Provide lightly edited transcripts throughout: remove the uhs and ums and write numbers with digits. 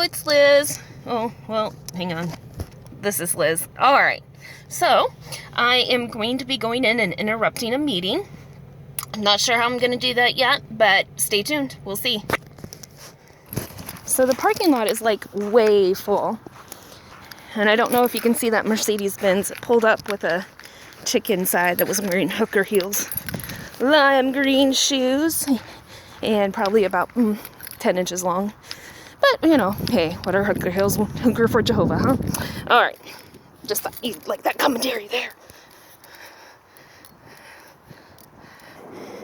it's Liz. Oh, well, hang on. This is Liz. All right. So, I am going to be going in and interrupting a meeting. I'm not sure how I'm going to do that yet, but stay tuned. We'll see. So, the parking lot is like way full. And I don't know if you can see that Mercedes-Benz pulled up with a chick inside that was wearing hooker heels, lime green shoes, and probably about 10 inches long. But, you know, hey, what are hooker heels? Hooker for Jehovah, huh? All right. Just thought you'd like that commentary there.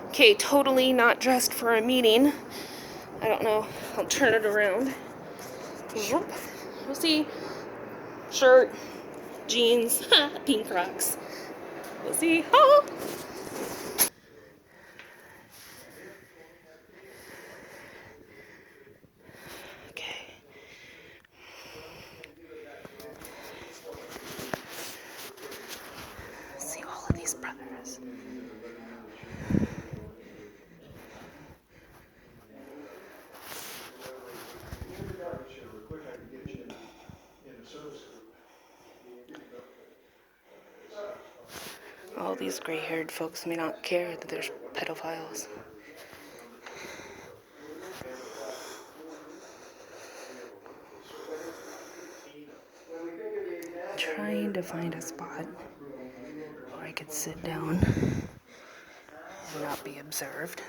Okay, totally not dressed for a meeting. I don't know. I'll turn it around. We'll see. Shirt, jeans, pink Crocs. We'll see. Oh. Okay. See all of these brothers. All these gray-haired folks may not care that there's pedophiles. Trying to find a spot where I could sit down and not be observed.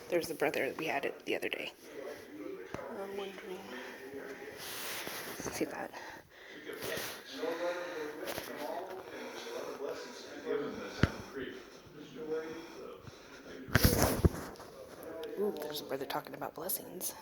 There's the brother that we had it the other day. I'm wondering. See that? Ooh, there's a brother talking about blessings.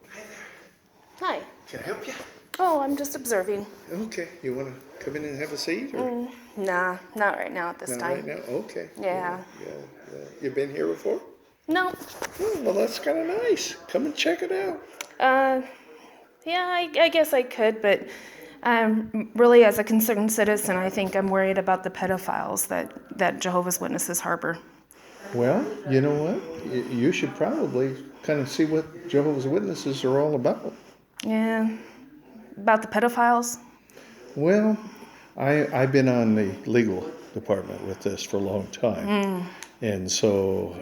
Hi there. Hi. Can I help you? Oh, I'm just observing. Okay. You want to come in and have a seat? Or? Nah, not right now at this Not time. right now? Okay. Yeah. Yeah. You been here before? No. Oh, well, that's kind of nice. Come and check it out. Yeah, I guess I could, but really, as a concerned citizen, I think I'm worried about the pedophiles that Jehovah's Witnesses harbor. Well, you know what? You should probably kind of see what Jehovah's Witnesses are all about. Yeah, about the pedophiles? Well, I've been on the legal department with this for a long time. And so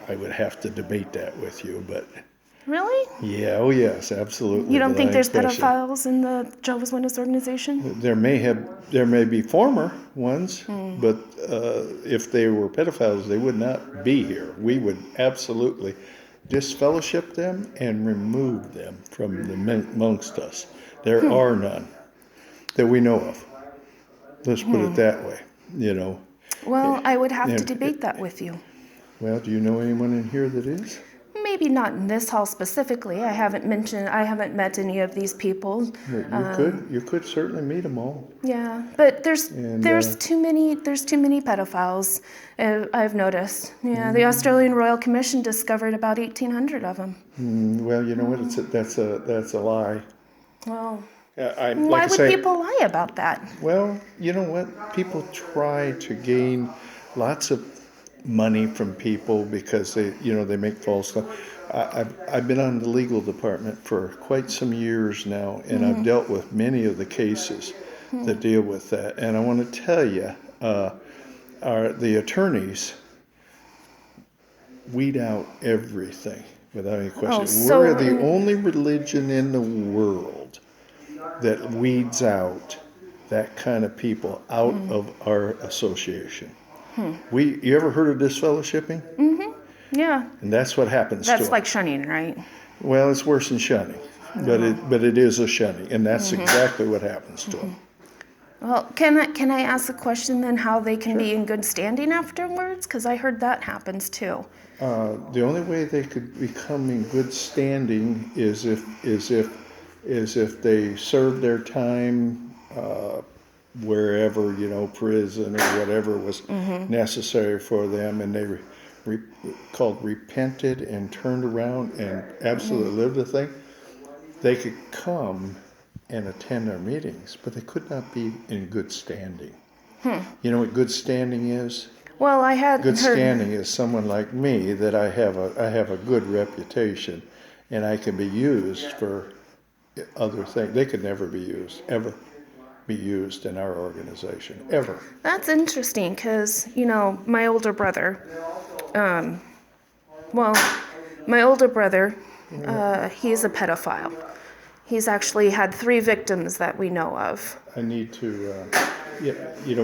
I would have to debate that with you, but... Really? Yeah, oh yes, absolutely. You don't think there's question. pedophiles in the Jehovah's Witness organization? There may be former ones, but if they were pedophiles, they would not be here. We would absolutely disfellowship them and remove them from amongst us. There are none that we know of. Let's put it that way, you know. Well, I would have to debate that with you. Well, do you know anyone in here that is? Maybe not in this hall specifically. I haven't met any of these people. You could certainly meet them all. Yeah, but there's too many pedophiles. I've noticed. Yeah, the Australian Royal Commission discovered about 1,800 of them. Well, you know what? That's a lie. Well, why would people lie about that? Well, you know what? People try to gain lots of money from people because they make false claims. I've been on the legal department for quite some years now, and I've dealt with many of the cases that deal with that. And I want to tell you, the attorneys weed out everything without any question. We're the only religion in the world that weeds out that kind of people out of our association. You ever heard of disfellowshipping? Yeah. And that's what happens to them. That's like shunning, right? Well, it's worse than shunning, but it is a shunning, and that's exactly what happens to them. Well, can I ask a question then? How they can be in good standing afterwards? Because I heard that happens too. The only way they could become in good standing is if they served their time wherever, prison or whatever was necessary for them, and they repented and turned around and absolutely lived the thing. They could come and attend our meetings, but they could not be in good standing. You know what good standing is? Well, I had Good heard. standing is someone like me that I have a good reputation, and I can be used for other things. They could never be used, ever be used in our organization, ever. That's interesting because, my older brother, well, my older brother, he's a pedophile. He's actually had 3 victims that we know of. I need to,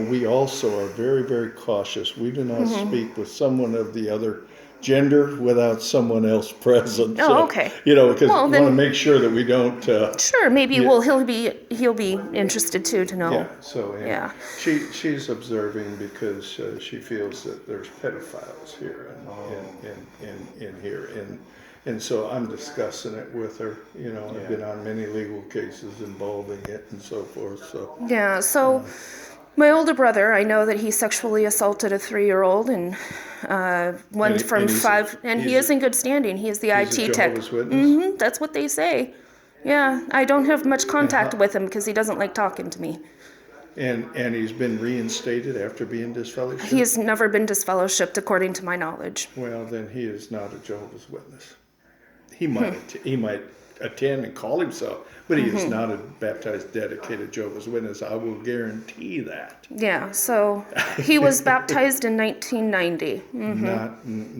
we also are very, very cautious. We do not Mm-hmm. speak with someone of the other gender without someone else present. Oh, So, okay. Because we Well, want to then- make sure that we don't. Sure, maybe. Yeah. Well, he'll be interested too to know. Yeah. So Yeah. she's observing because she feels that there's pedophiles here in here and so I'm discussing it with her. I've been on many legal cases involving it and so forth. So. Yeah. So, my older brother, I know that he sexually assaulted a 3-year-old and went And- from and he's- 5. And he he's- is in good standing. He is the He's a IT tech. Jehovah's Witness? That's what they say. Yeah, I don't have much contact with him because he doesn't like talking to me. And he's been reinstated after being disfellowshipped? He has never been disfellowshipped, according to my knowledge. Well, then he is not a Jehovah's Witness. He might attend and call himself, but he is not a baptized, dedicated Jehovah's Witness. I will guarantee that. Yeah, so he was baptized in 1990. Not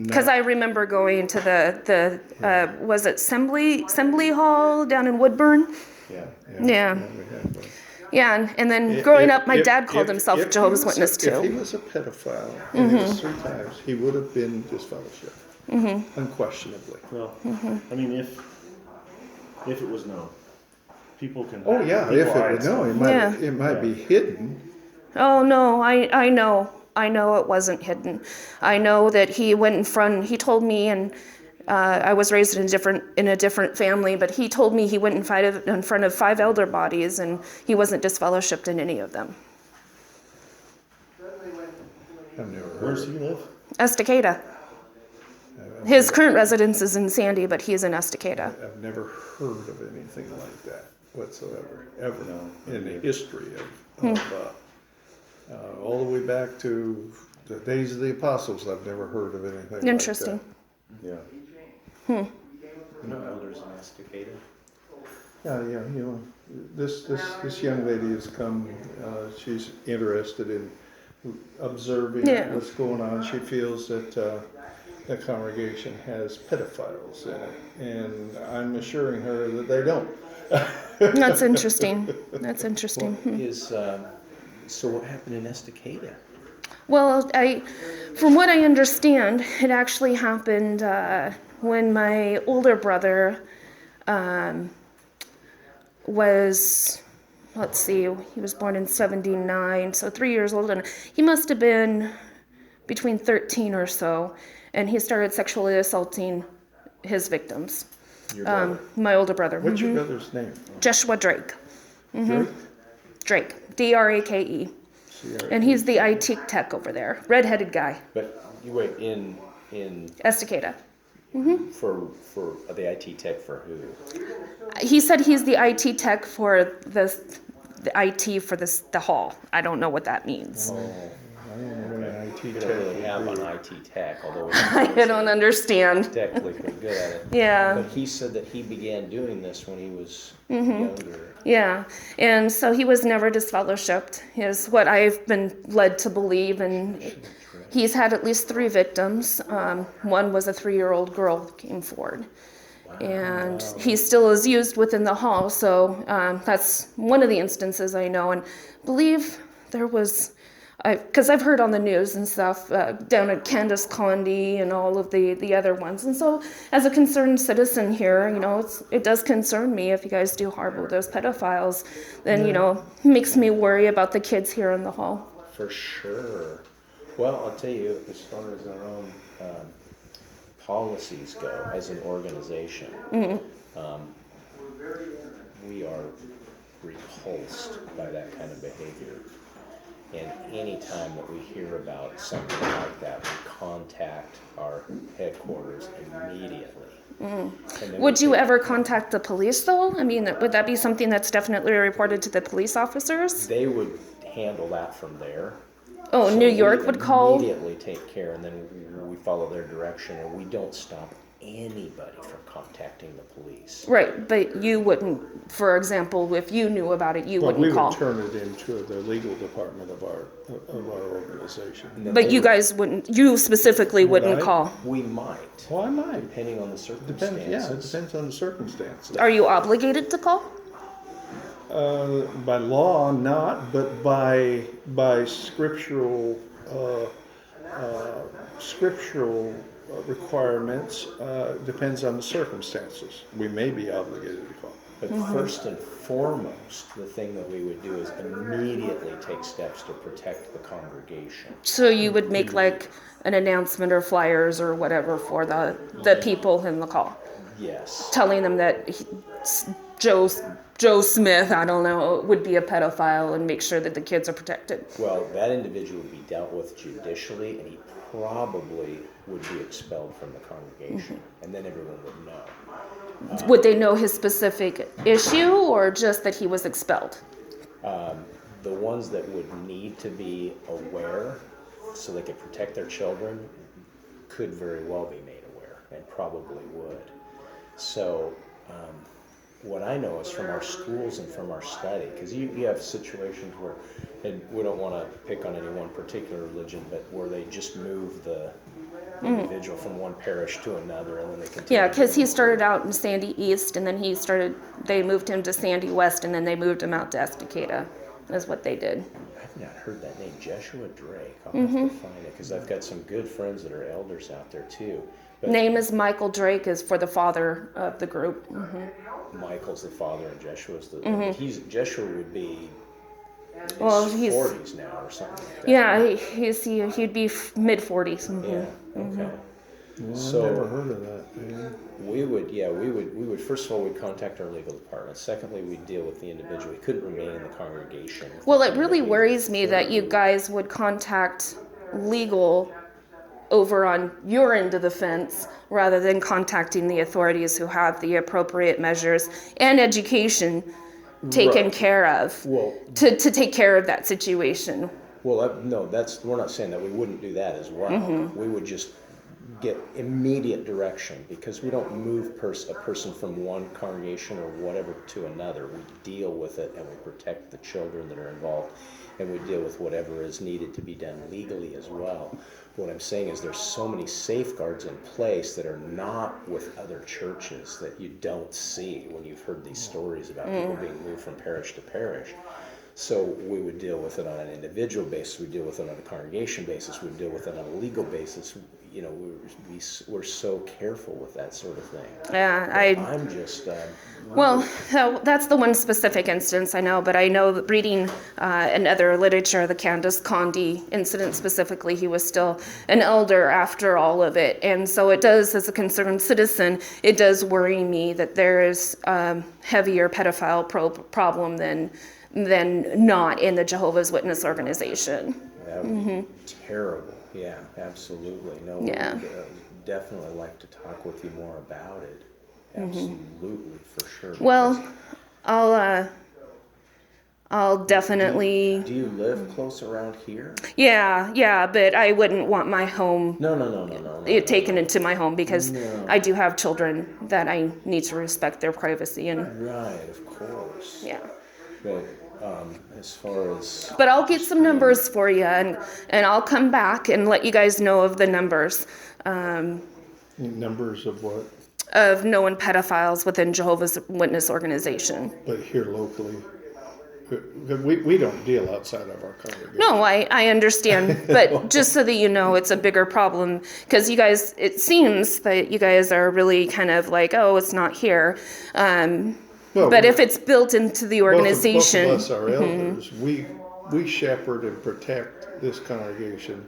Because I remember going to the was it Assembly Hall down in Woodburn? Yeah. Yeah. we have, Yeah, and then growing up, my If- dad called if- himself if he Jehovah's was Witness If he too. was a pedophile, and it was 3 times, he would have been disfellowshipped. Unquestionably. Well, I mean, if it was known, people can. Oh yeah, people if it hide would know, stuff. it might be hidden. Oh no, I know. I know it wasn't hidden. I know that he went in front. He told me, and I was raised in a different family, but he told me he went in front of 5 elder bodies, and he wasn't disfellowshipped in any of them. I've never Where heard. does he live? Estacada. His current residence is in Sandy, but he's in Estacada. I've never heard of anything like that whatsoever, ever in the history of all the way back to the days of the apostles. I've never heard of anything Interesting. like Yeah. No elders in Estacada. that. Yeah, this young lady has come. She's interested in observing Yeah. what's going on. She feels that the congregation has pedophiles in it, and I'm assuring her that they don't. That's interesting. That's interesting. So what happened in Estacada? Well, from what I understand, it actually happened when my older brother was, let's see, he was born in 79, so 3 years old, and he must have been between 13 or so, and he started sexually assaulting his victims. Your brother. My older brother, What's your brother's name? Joshua Drake. Drake? Drake, Drake. And he's the IT tech over there, redheaded guy, But you wait in Estacada. for the IT tech for who? He said he's the IT tech for the IT for the hall. I don't know what that means. I don't know what an IT We tech don't really would have be. an IT tech, although I don't understand. we're technically pretty good at it. Yeah. But he said that he began doing this when he was younger. Yeah, and so he was never disfellowshipped, is what I've been led to believe, and he's had at least 3 victims. One was a 3-year-old girl who came forward, and he still is used within the hall, so that's one of the instances I know, and believe there was, because I've heard on the news and stuff, down at Candace Condi and all of the other ones. And so as a concerned citizen here, it does concern me if you guys do harbor those pedophiles, then, makes me worry about the kids here in the hall. For sure. Well, I'll tell you, as far as our own policies go, as an organization, we are repulsed by that kind of behavior. And any time that we hear about something like that, we contact our headquarters immediately. And then Would we you take- ever contact the police, though? I mean, would that be something that's definitely reported to the police officers? They would handle that from there. Oh, So New we York would call? immediately take care, and then we follow their direction, and we don't stop anybody from contacting the police. Right, but you wouldn't, for example, if you knew about it, you But we wouldn't call. would turn it into the legal department of our organization. And then But they you would- guys wouldn't, you specifically wouldn't I? call. We might, Well, I might. depending on the circumstances. Depends, yeah, it depends on the circumstances. Are you obligated to call? By law, not, but by scriptural requirements, depends on the circumstances. We may be obligated to call. But first and foremost, the thing that we would do is immediately take steps to protect the congregation. So you would make like an announcement or flyers or whatever for the people in the call, Yes. telling them that Joe Smith, I don't know, would be a pedophile and make sure that the kids are protected. Well, that individual would be dealt with judicially, and he probably would be expelled from the congregation, and then everyone would know. Would they know his specific issue or just that he was expelled? The ones that would need to be aware so they could protect their children could very well be made aware, and probably would. So what I know is from our schools and from our study, because you have situations where, and we don't want to pick on any one particular religion, but where they just move the individual from one parish to another, and then they continue. Yeah, because he started out in Sandy East, and then they moved him to Sandy West, and then they moved him out to Estacada. That's what they did. I've not heard that name, Joshua Drake. I'll have to find it, because I've got some good friends that are elders out there too. But Name is Michael Drake, is for the father of the group. Michael's the father, and Joshua's the. Joshua would be. In Well, his he's- 40s now or something like that. Yeah, he'd be mid 40s. Yeah. Okay. Well, So- I've never heard of that, man. We would first of all, we'd contact our legal department. Secondly, we'd deal with the individual. He couldn't remain in the congregation. Well, it really worries me that you guys would contact legal over on your end of the fence rather than contacting the authorities who have the appropriate measures and education taken Right. care of Well, to take care of that situation. no, we're not saying that. We wouldn't do that as well. We would just get immediate direction, because we don't move a person from one congregation or whatever to another. We deal with it, and we protect the children that are involved, and we deal with whatever is needed to be done legally as well. What I'm saying is there's so many safeguards in place that are not with other churches that you don't see when you've heard these stories about people being moved from parish to parish. So we would deal with it on an individual basis, we deal with it on a congregation basis, we deal with it on a legal basis. You know, we're so careful with that sort of thing. Yeah, I'm just, well, that's the one specific instance I know, but I know that reading in other literature, the Candace Condi incident specifically, he was still an elder after all of it. And so it does, as a concerned citizen, it does worry me that there is heavier pedophile problem than not in the Jehovah's Witness organization. that would be terrible. Yeah, absolutely. No, Yeah. we would definitely like to talk with you more about it. Absolutely, for sure. Well, I'll definitely, Do you live close around here? yeah, but I wouldn't want my home No. it taken into my home because I do have children that I need to respect their privacy and Right, of course. yeah. But as far as But I'll get some numbers for you and I'll come back and let you guys know of the numbers Numbers of what? of known pedophiles within Jehovah's Witness organization. But here locally, we don't deal outside of our congregation. No, I understand, but just so that you know, it's a bigger problem because you guys, it seems that you guys are really kind of like, oh, it's not here. Well, But if it's built into the organization, Both of us are elders. We shepherd and protect this congregation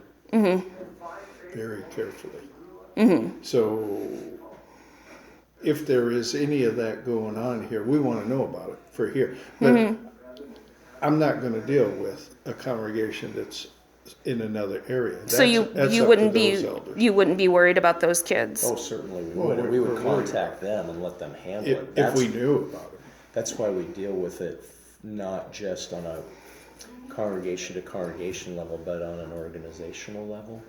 very carefully. So if there is any of that going on here, we want to know about it for here. But I'm not going to deal with a congregation that's in another area. so you That's up to wouldn't those elders. you wouldn't be worried about those kids. oh, certainly we Well, would. We would we're worried. contact them and let them handle it. If we knew about it. That's why we deal with it not just on a, congregation to congregation level, but on an organizational level.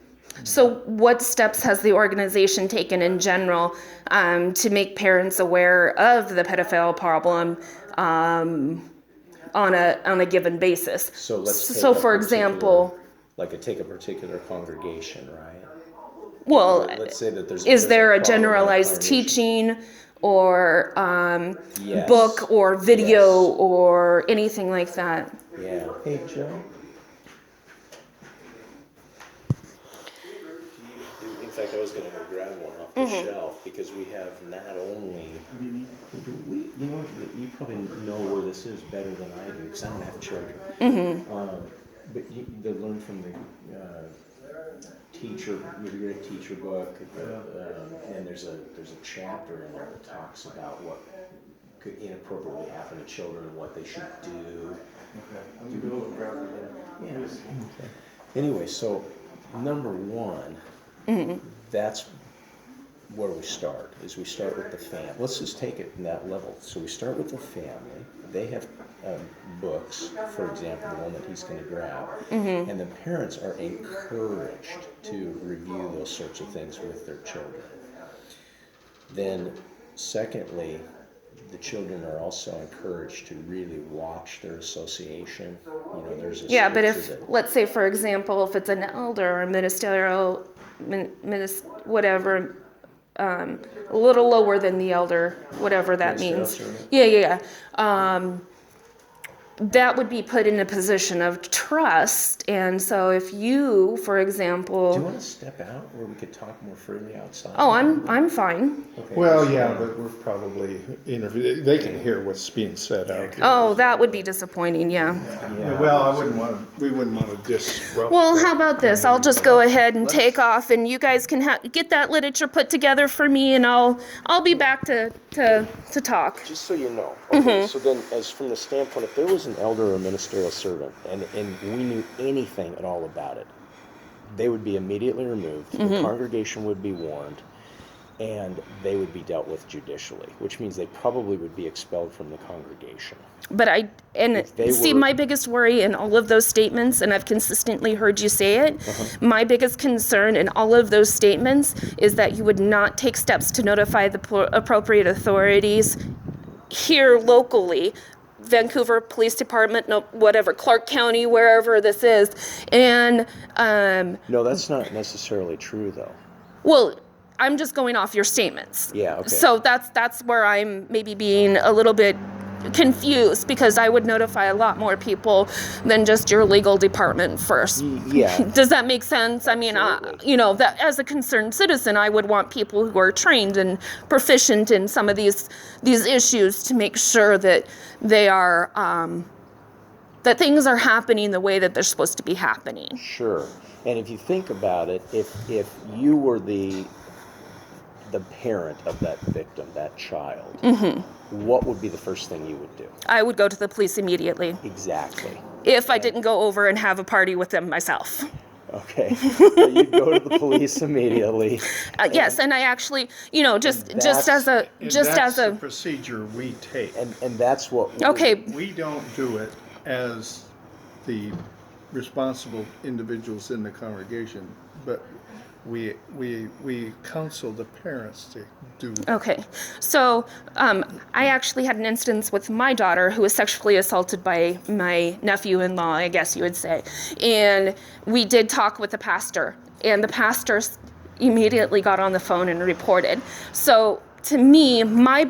So what steps has the organization taken in general to make parents aware of the pedophile problem on a given basis? So let's take So a for example, take a particular congregation, right? well, Let's say that there's is there a problem in generalized congregation. teaching or Yes. book or video Yes. or anything like that? Yeah. Hey, Joe. In fact, I was going to go grab one off the shelf because we have not only. You probably know where this is better than I do because I don't have children. But they learn from the teacher, your great teacher book, and there's a chapter in there that talks about what could inappropriately happen to children and what they should do. Yeah. Okay. Anyway, so number one, that's where we start. Is we start with the family. Let's just take it in that level. So we start with the family. They have books, for example, the one that he's going to grab, and the parents are encouraged to review those sorts of things with their children. Then, secondly, the children are also encouraged to really watch their association. There's a Yeah, but scripture if, that- let's say, for example, if it's an elder or a ministerial, whatever, a little lower than the elder, whatever that Ministerial means. servant. Yeah. That would be put in a position of trust. And so if you, for example, Do you want to step out where we could talk more freely outside? oh, I'm fine. Okay. Well, yeah, but we're probably they can hear what's being said out here. Oh, that would be disappointing, yeah. Well, we wouldn't want to disrupt. Well, how about this? I'll just go ahead and take off, and you guys can get that literature put together for me, and I'll be back to talk. Just so you know, okay, so then as from the standpoint, if there was an elder or ministerial servant and we knew anything at all about it, they would be immediately removed, the congregation would be warned, and they would be dealt with judicially, which means they probably would be expelled from the congregation. But my biggest worry in all of those statements, and I've consistently heard you say it, my biggest concern in all of those statements is that you would not take steps to notify the appropriate authorities here locally, Vancouver Police Department, no, whatever, Clark County, wherever this is, and No, that's not necessarily true, though. well, I'm just going off your statements. Yeah, okay. So that's where I'm maybe being a little bit confused, because I would notify a lot more people than just your legal department first. Yeah. Does that make sense? I mean, Absolutely. that as a concerned citizen, I would want people who are trained and proficient in some of these issues to make sure that they are that things are happening the way that they're supposed to be happening. Sure. And if you think about it, if you were the parent of that victim, that child, what would be the first thing you would do? I would go to the police immediately Exactly. if I didn't go over and have a party with them myself. Okay. So you'd go to the police immediately. Yes, and I actually, just that's- as a And just that's as the a procedure we take. And that's what okay. We don't do it as the responsible individuals in the congregation, but we counsel the parents to do that. Okay, so I actually had an instance with my daughter who was sexually assaulted by my nephew-in-law, I guess you would say, and we did talk with the pastor, and the pastor immediately got on the phone and reported. So to me, my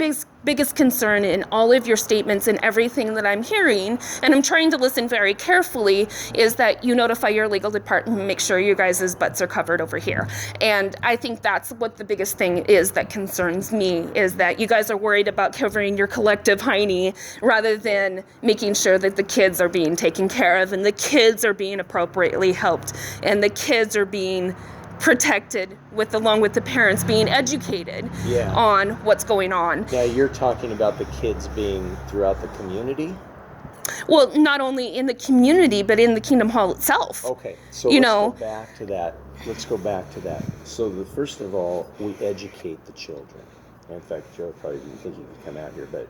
biggest concern in all of your statements and everything that I'm hearing, and I'm trying to listen very carefully, is that you notify your legal department and make sure you guys' butts are covered over here. And I think that's what the biggest thing is that concerns me, is that you guys are worried about covering your collective hiney rather than making sure that the kids are being taken care of and the kids are being appropriately helped and the kids are being protected along with the parents being educated Yeah. on what's going on. Now you're talking about the kids being throughout the community? Well, not only in the community, but in the Kingdom Hall itself. Okay, so You let's know- go back to that. Let's go back to that. So first of all, we educate the children. In fact, Joe probably didn't think you could come out here, but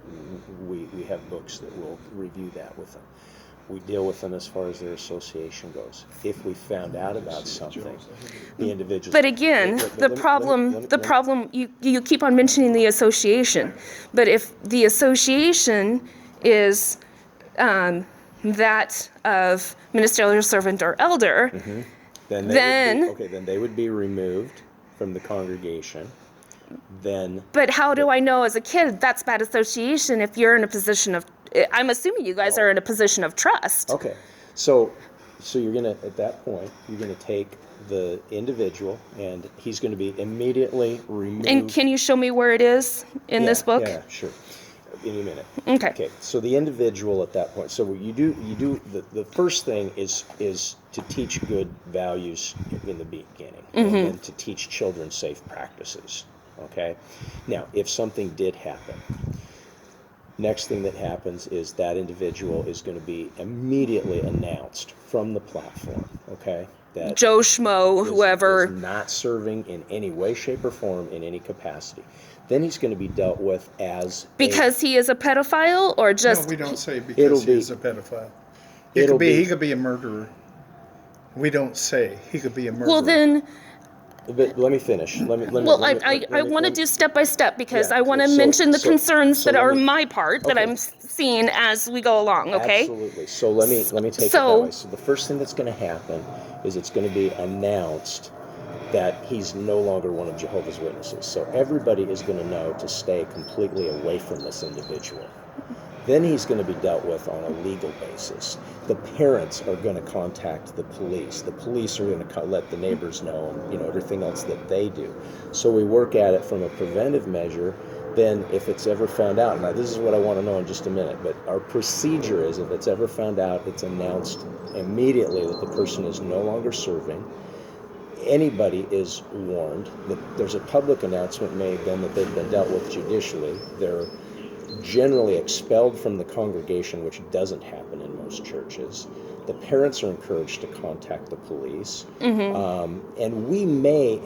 we have books that will review that with them. we deal with them as far as their association goes. If we found out about something, the individual. But again, the problem, you keep on mentioning the association, but if the association is that of ministerial servant or elder, then they would be removed from the congregation. Then. But how do I know as a kid that's bad association if you're in a position of, I'm assuming you guys are in a position of trust. Okay, so you're gonna, at that point, you're gonna take the individual and he's gonna be immediately removed. And can you show me where it is in this book? Yeah, sure. In a minute. Okay. Okay. So the individual at that point. So what you do. The first thing is to teach good values in the beginning, and then to teach children safe practices. Okay. Now, if something did happen, next thing that happens is that individual is going to be immediately announced from the platform. Okay. That Joe Schmo, whoever. is not serving in any way, shape, or form in any capacity. Then he's going to be dealt with as Because he is a pedophile, or just No, we don't say because he is a pedophile. He could be a murderer. We don't say he could be a murderer. well then. But let me finish. Let me. Well, I want to do step by step because I want to mention the concerns that are my part that I'm seeing as we go along. Okay. Absolutely. So let me take it that way. So the first thing that's going to happen is it's going to be announced that he's no longer one of Jehovah's Witnesses. So everybody is going to know to stay completely away from this individual. Then he's going to be dealt with on a legal basis. The parents are going to contact the police. The police are going to let the neighbors know, and everything else that they do. So we work at it from a preventive measure. Then if it's ever found out, now this is what I want to know in just a minute, but our procedure is if it's ever found out, it's announced immediately that the person is no longer serving. Anybody is warned. There's a public announcement made then that they've been dealt with judicially. They're generally expelled from the congregation, which doesn't happen in most churches. The parents are encouraged to contact the police. And we may,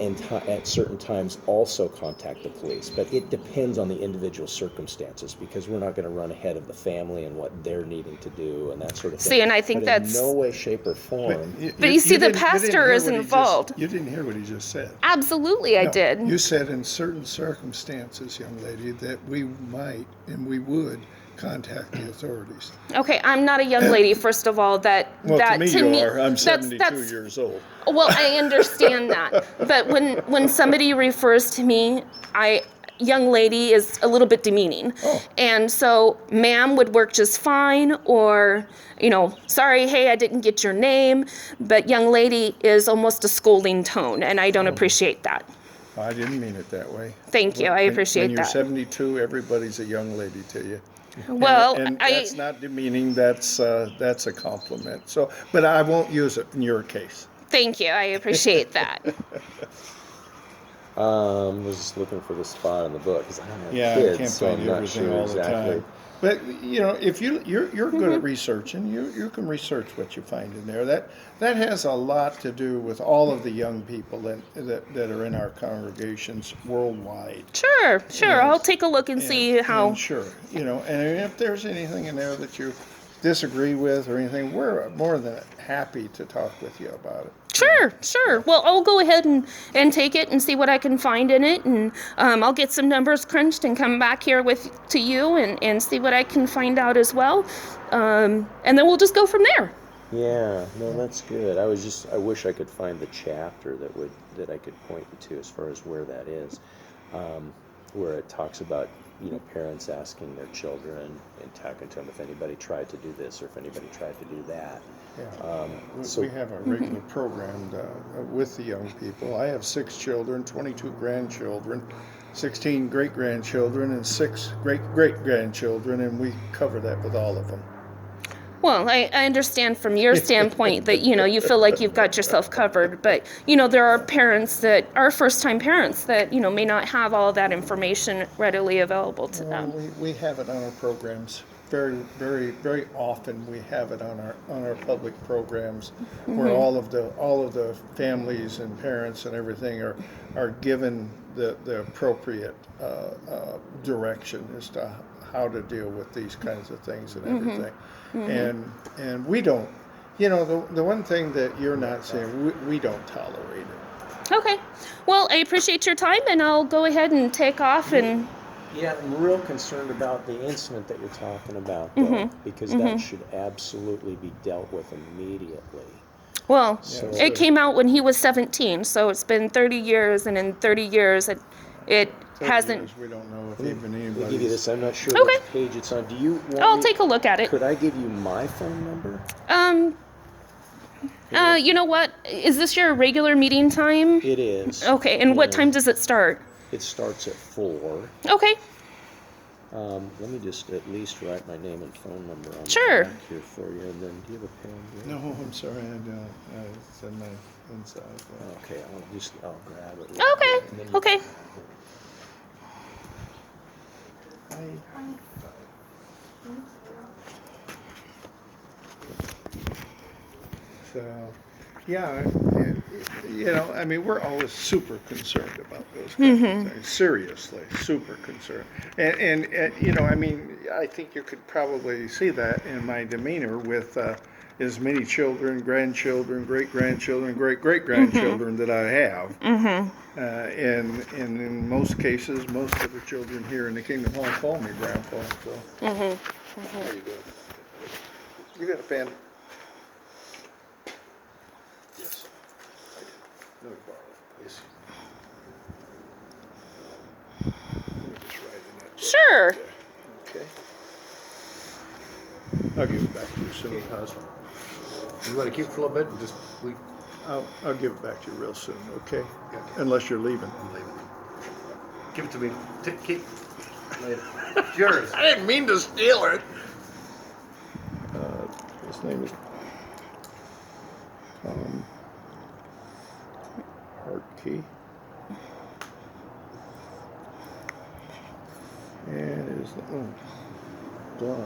at certain times, also contact the police, but it depends on the individual circumstances because we're not going to run ahead of the family and what they're needing to do and that sort of thing. See, and I think but that's... in no way, shape, or form. But you see, the pastor is involved. You didn't hear what he just said. Absolutely, I No, did. You said in certain circumstances, young lady, that we might and we would contact the authorities. Okay, I'm not a young lady, first of all, Well, that to me you are. I'm 72 years old. Well, I understand that. But when somebody refers to me, young lady is a little bit demeaning. Oh. And so ma'am would work just fine, or, sorry, hey, I didn't get your name. But young lady is almost a scolding tone, and I don't appreciate that. I didn't mean it that way. Thank you, I appreciate when that. you're 72, everybody's a young lady to you. Well, and that's not demeaning. That's a compliment. So, but I won't use it in your case. Thank you, I appreciate that. Was just looking for the spot in the book because I don't have I kids, can't so find I'm not everything sure all the exactly. time. But if you're good at researching, you can research what you find in there. That has a lot to do with all of the young people that are in our congregations worldwide. Sure. I'll take a look and see how. And sure, and if there's anything in there that you disagree with or anything, we're more than happy to talk with you about it. Sure. Well, I'll go ahead and take it and see what I can find in it, and I'll get some numbers crunched and come back here to you and see what I can find out as well, and then we'll just go from there. Yeah, no, that's good. I wish I could find the chapter that I could point you to as far as where that is, where it talks about parents asking their children and talking to them if anybody tried to do this or if anybody tried to do that. Yeah. We have a regular program with the young people. I have 6 children, 22 grandchildren, 16 great-grandchildren, and 6 great-great-grandchildren, and we cover that with all of them. Well, I understand from your standpoint that, you feel like you've got yourself covered, but, there are parents that are first-time parents that, may not have all that information readily available to them. We have it on our programs. Very, very, very often we have it on our public programs where all of the families and parents and everything are given the appropriate direction as to how to deal with these kinds of things and everything. And we don't, you know, the one thing that you're not saying, we don't tolerate it. Okay. Well, I appreciate your time, and I'll go ahead and take off and. Yeah, I'm real concerned about the incident that you're talking about, though, because that should absolutely be dealt with immediately. Well, So- it came out when he was 17, so it's been 30 years, and in 30 years, it hasn't. We don't know if even I'll anybody. give you this. I'm not sure Okay. which page it's on. Do you want I'll me- take a look at it. Could I give you my phone number? You know what? Is this your regular meeting time? It is. Okay, and what Yeah. time does it start? It starts at 4. Okay, Let me just at least write my name and phone number on Sure. the back here for you, and then do you have a pen? No, I'm sorry, I don't. It's in my inside. Okay, I'll grab it. okay, And then you- okay. So, yeah, you know, I mean, we're always super concerned about those kinds of things. Seriously, super concerned. And you know, I mean, I think you could probably see that in my demeanor with as many children, grandchildren, great-grandchildren, great-great-grandchildren that I have. And in most cases, most of the children here in the Kingdom Hall call me Grandpa. So, there you go. You got a pen? Yes. Let me borrow it, please. Let me just write in that. Sure. Okay. I'll give it back to you as soon as possible. You want to keep it for a little bit and just, I'll give it back to you real soon, okay? Unless you're leaving. I'm leaving. Give it to me. Keep. Later. It's yours. I didn't mean to steal it. His name is Tom Hartke. And his, blah.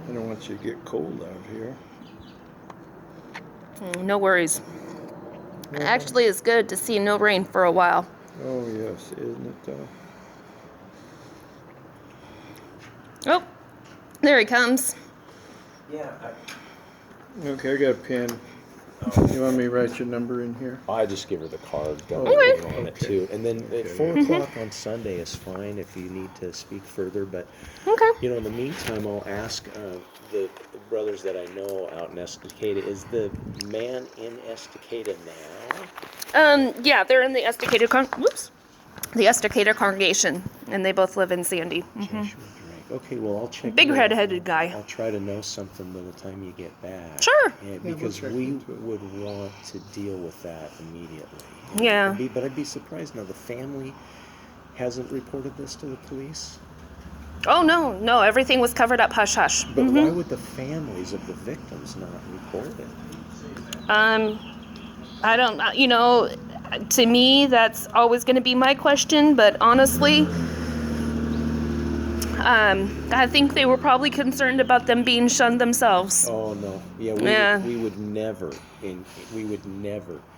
I don't want you to get cold out here. No worries. Actually, it's good to see no rain for a while. Oh, yes, isn't it though? Oh, there he comes. Yeah, Okay, I got a pen. You want me to write your number in here? I just give her the card. Got Okay. everything on it Okay. too. And then at 4 o'clock on Sunday is fine if you need to speak further. But Okay. you know, in the meantime, I'll ask the brothers that I know out in Estacada. Is the man in Estacada now? Yeah, they're in the the Estacada congregation, and they both live in Sandy. Joshua Drake. Okay, well I'll check. Big it out. red-headed guy. I'll try to know something by the time you get back. Sure. Yeah, we'll because check we into it. would want to deal with that immediately. Yeah. But I'd be surprised now. The family hasn't reported this to the police. Oh no, everything was covered up hush hush. But why would the families of the victims not report it? I don't, to me, that's always going to be my question, but honestly, I think they were probably concerned about them being shunned themselves. Oh no, yeah, Yeah. we would never,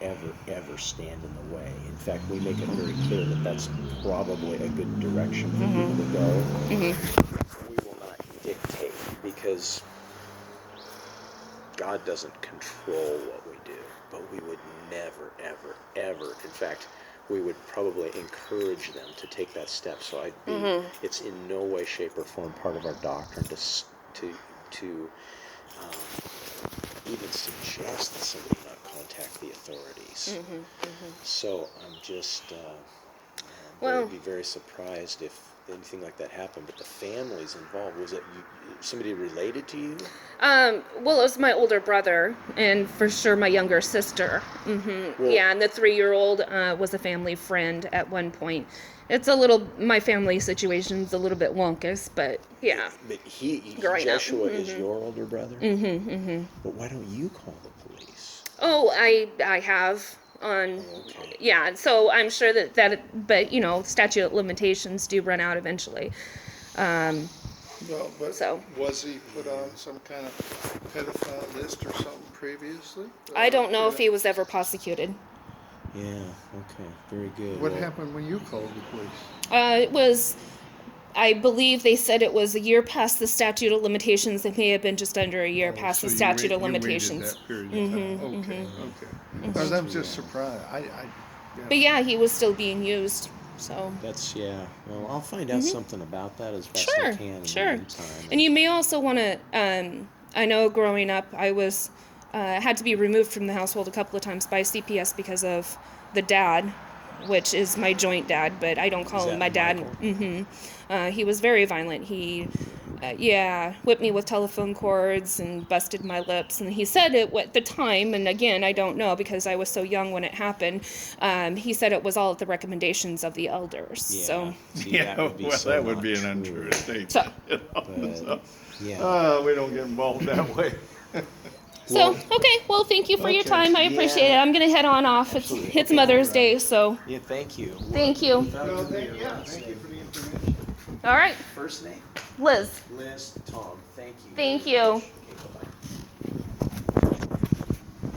ever stand in the way. In fact, we make it very clear that that's probably a good direction for people to go. We will not dictate because God doesn't control what we do, but we would never, ever. In fact, we would probably encourage them to take that step. So it's in no way, shape, or form part of our doctrine to even suggest that somebody not contact the authorities. So I'm just Well- would be very surprised if anything like that happened. But the families involved, was it somebody related to you? Well, it was my older brother, and for sure my younger sister. Well- Yeah, and the 3-year-old was a family friend at one point. My family situation's a little bit wonkus, but yeah. But Growing up. Joshua is your older brother? But why don't you call the police? Oh, I have on, Okay. yeah, so I'm sure but statute of limitations do run out eventually. Well, but So. was he put on some kind of pedophile list or something previously? I don't know if he was ever prosecuted. Yeah, okay, very good. What Well, happened when you called the police? It was, I believe they said it was a year past the statute of limitations. It may have been just under a year past So the you statute of you waited limitations. that period of time. Okay, okay. I was just surprised. But yeah, he was still being used. So That's, yeah, well, I'll find out something about that as best I sure, can in the sure. meantime. And you may also want to. I know growing up, I was had to be removed from the household a couple of times by CPS because of the dad, which is my joint dad, but I don't call Is him that my dad. Michael? He was very violent. He, whipped me with telephone cords and busted my lips. And he said it at the time, and again, I don't know because I was so young when it happened. He said it was all at the recommendations of the elders. Yeah, So, see, that would be so that would not be an true. untrue statement. so, But, yeah. We don't get involved that way. okay. Well, thank you for your Okay. time. I appreciate it. I'm gonna head on off. It's Mother's Day, so Yeah, thank you. thank you. Well, thank you for the information. All right, First name? Liz. Liz, Tom, thank you. Thank you.